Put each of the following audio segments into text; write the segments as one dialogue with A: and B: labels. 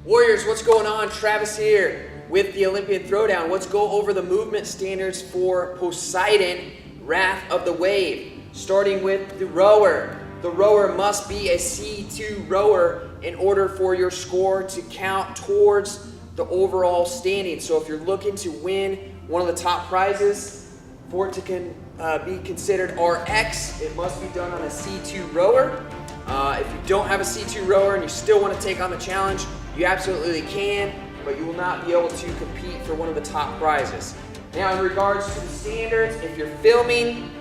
A: Warriors, what's going on? Travis here with the Olympian Throwdown. Let's go over the movement standards for Poseidon, Wrath of the Wave. Starting with the rower. The rower must be a C2 rower in order for your score to count towards the overall standing. So if you're looking to win one of the top prizes, for it to be considered RX, it must be done on a C2 rower. If you don't have a C2 rower and you still want to take on the challenge, you absolutely can, but you will not be able to compete for one of the top prizes. Now, in regards to the standards, if you're filming,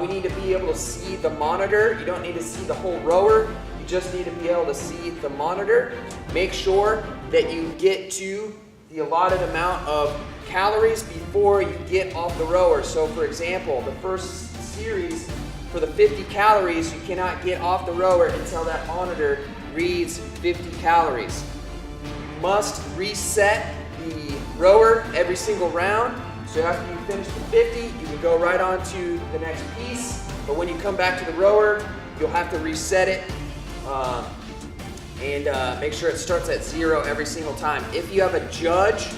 A: we need to be able to see the monitor. You don't need to see the whole rower. You just need to be able to see the monitor. Make sure that you get to the allotted amount of calories before you get off the rower. So, for example, the first series for the 50 calories, you cannot get off the rower until that monitor reads 50 calories. You must reset the rower every single round. So after you finish the 50, you can go right on to the next piece. But when you come back to the rower, you'll have to reset it and make sure it starts at 0 every single time. If you have a judge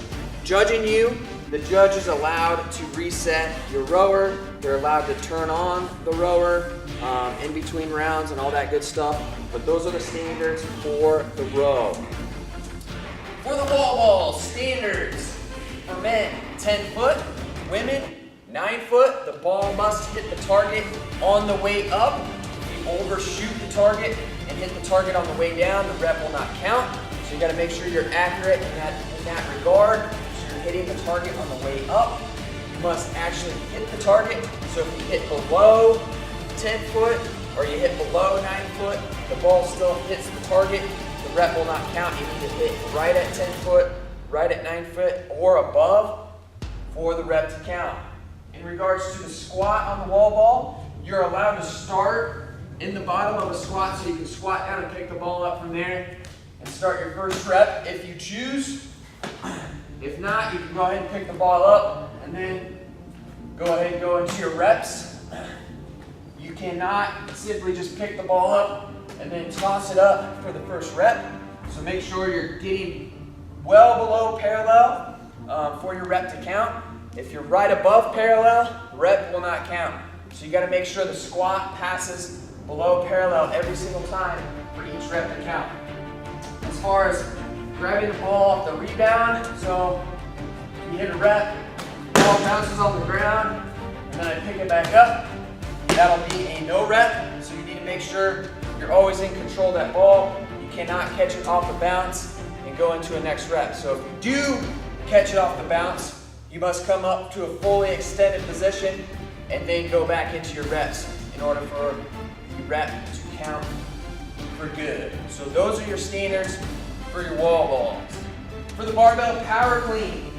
A: judging you, the judge is allowed to reset your rower. They're allowed to turn on the rower in between rounds and all that good stuff. But those are the standards for the row. For the wall ball, standards for men, 10 foot, women, 9 foot. The ball must hit the target on the way up. If you overshoot the target and hit the target on the way down, the rep will not count. So you gotta make sure you're accurate in that regard. So you're hitting the target on the way up. You must actually hit the target. So if you hit below 10 foot or you hit below 9 foot, the ball still hits the target. The rep will not count. You need to hit right at 10 foot, right at 9 foot, or above for the rep to count. In regards to the squat on the wall ball, you're allowed to start in the bottom of a squat, so you can squat down and pick the ball up from there and start your first rep if you choose. If not, you can go ahead and pick the ball up and then go ahead and go into your reps. You cannot simply just pick the ball up and then toss it up for the first rep. So make sure you're getting well below parallel for your rep to count. If you're right above parallel, rep will not count. So you gotta make sure the squat passes below parallel every single time for each rep to count. As far as grabbing the ball off the rebound, so you hit a rep, the ball bounces on the ground, and then I pick it back up. That'll be a no rep, so you need to make sure you're always in control of that ball. You cannot catch it off the bounce and go into a next rep. So if you do catch it off the bounce, you must come up to a fully extended position and then go back into your reps in order for the rep to count for good. So those are your standards for your wall balls. For the barbell power clean,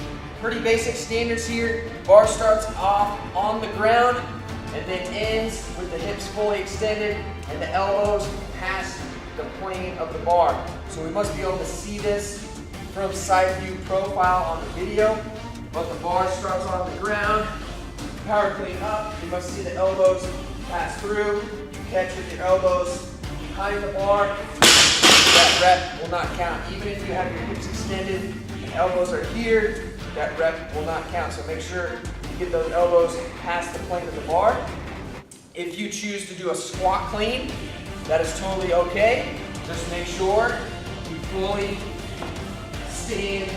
A: pretty basic standards here. Bar starts off on the ground and then ends with the hips fully extended and the elbows past the plane of the bar. So we must be able to see this from side view profile on the video, but the bar starts on the ground, power clean up, you must see the elbows pass through, you catch with your elbows behind the bar, that rep will not count. Even if you have your hips extended and elbows are here, that rep will not count. So make sure you get those elbows past the plane of the bar. If you choose to do a squat clean, that is totally okay. Just make sure you fully stand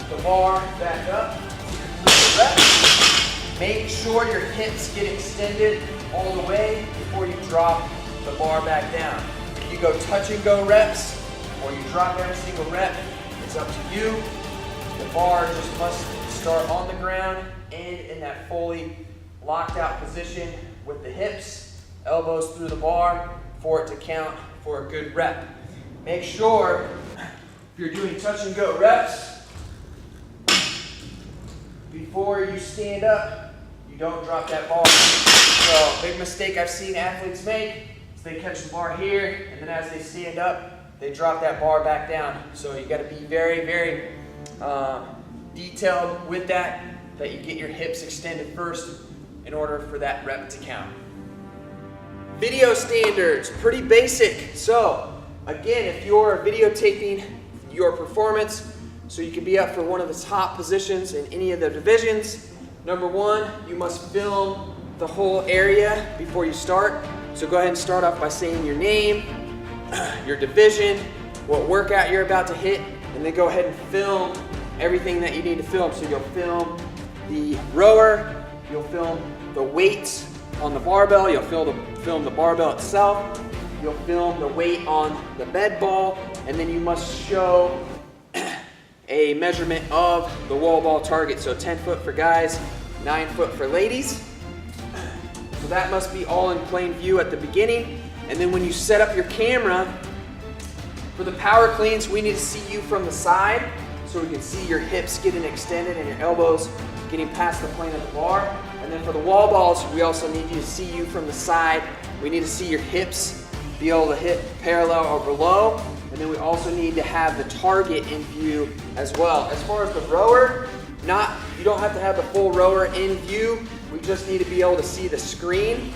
A: the bar back up to complete the rep. Make sure your hips get extended all the way before you drop the bar back down. If you go touch and go reps or you drop every single rep, it's up to you. The bar just must start on the ground and in that fully locked out position with the hips, elbows through the bar for it to count for a good rep. Make sure if you're doing touch and go reps, before you stand up, you don't drop that bar. So big mistake I've seen athletes make is they catch the bar here and then as they stand up, they drop that bar back down. So you gotta be very, very detailed with that you get your hips extended first in order for that rep to count. Video standards, pretty basic. So again, if you're videotaping your performance so you can be up for one of the top positions in any of the divisions. Number one, you must film the whole area before you start. So go ahead and start off by saying your name, your division, what workout you're about to hit, and then go ahead and film everything that you need to film. So you'll film the rower, you'll film the weights on the barbell, you'll film the barbell itself, you'll film the weight on the med ball, and then you must show a measurement of the wall ball target. So 10 foot for guys, 9 foot for ladies. So that must be all in plain view at the beginning. And then when you set up your camera, for the power cleans, we need to see you from the side so we can see your hips getting extended and your elbows getting past the plane of the bar. And then for the wall balls, we also need you to see you from the side. We need to see your hips be able to hit parallel or below. And then we also need to have the target in view as well. As far as the rower, you don't have to have the full rower in view. We just need to be able to see the screen.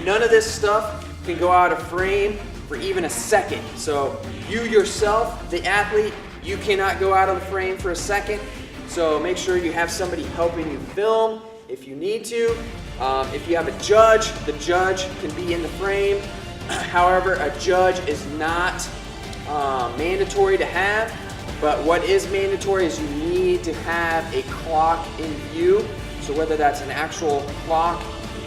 A: None of this stuff can go out of frame for even a second. So you yourself, the athlete, you cannot go out of the frame for a second. So make sure you have somebody helping you film if you need to. If you have a judge, the judge can be in the frame. However, a judge is not mandatory to have, but what is mandatory is you need to have a clock in view. So whether that's an actual clock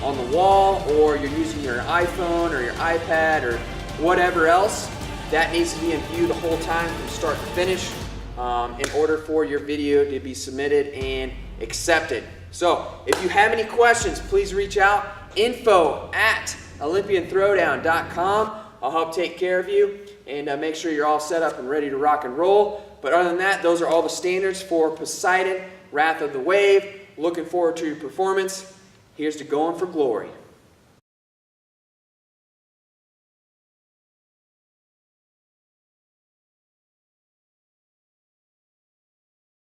A: on the wall or you're using your iPhone or your iPad or whatever else, that needs to be in view the whole time from start to finish in order for your video to be submitted and accepted. So if you have any questions, please reach out, info@olympianthrowdown.com. I'll help take care of you and make sure you're all set up and ready to rock and roll. But other than that, those are all the standards for Poseidon, Wrath of the Wave. Looking forward to your performance. Here's to going for glory.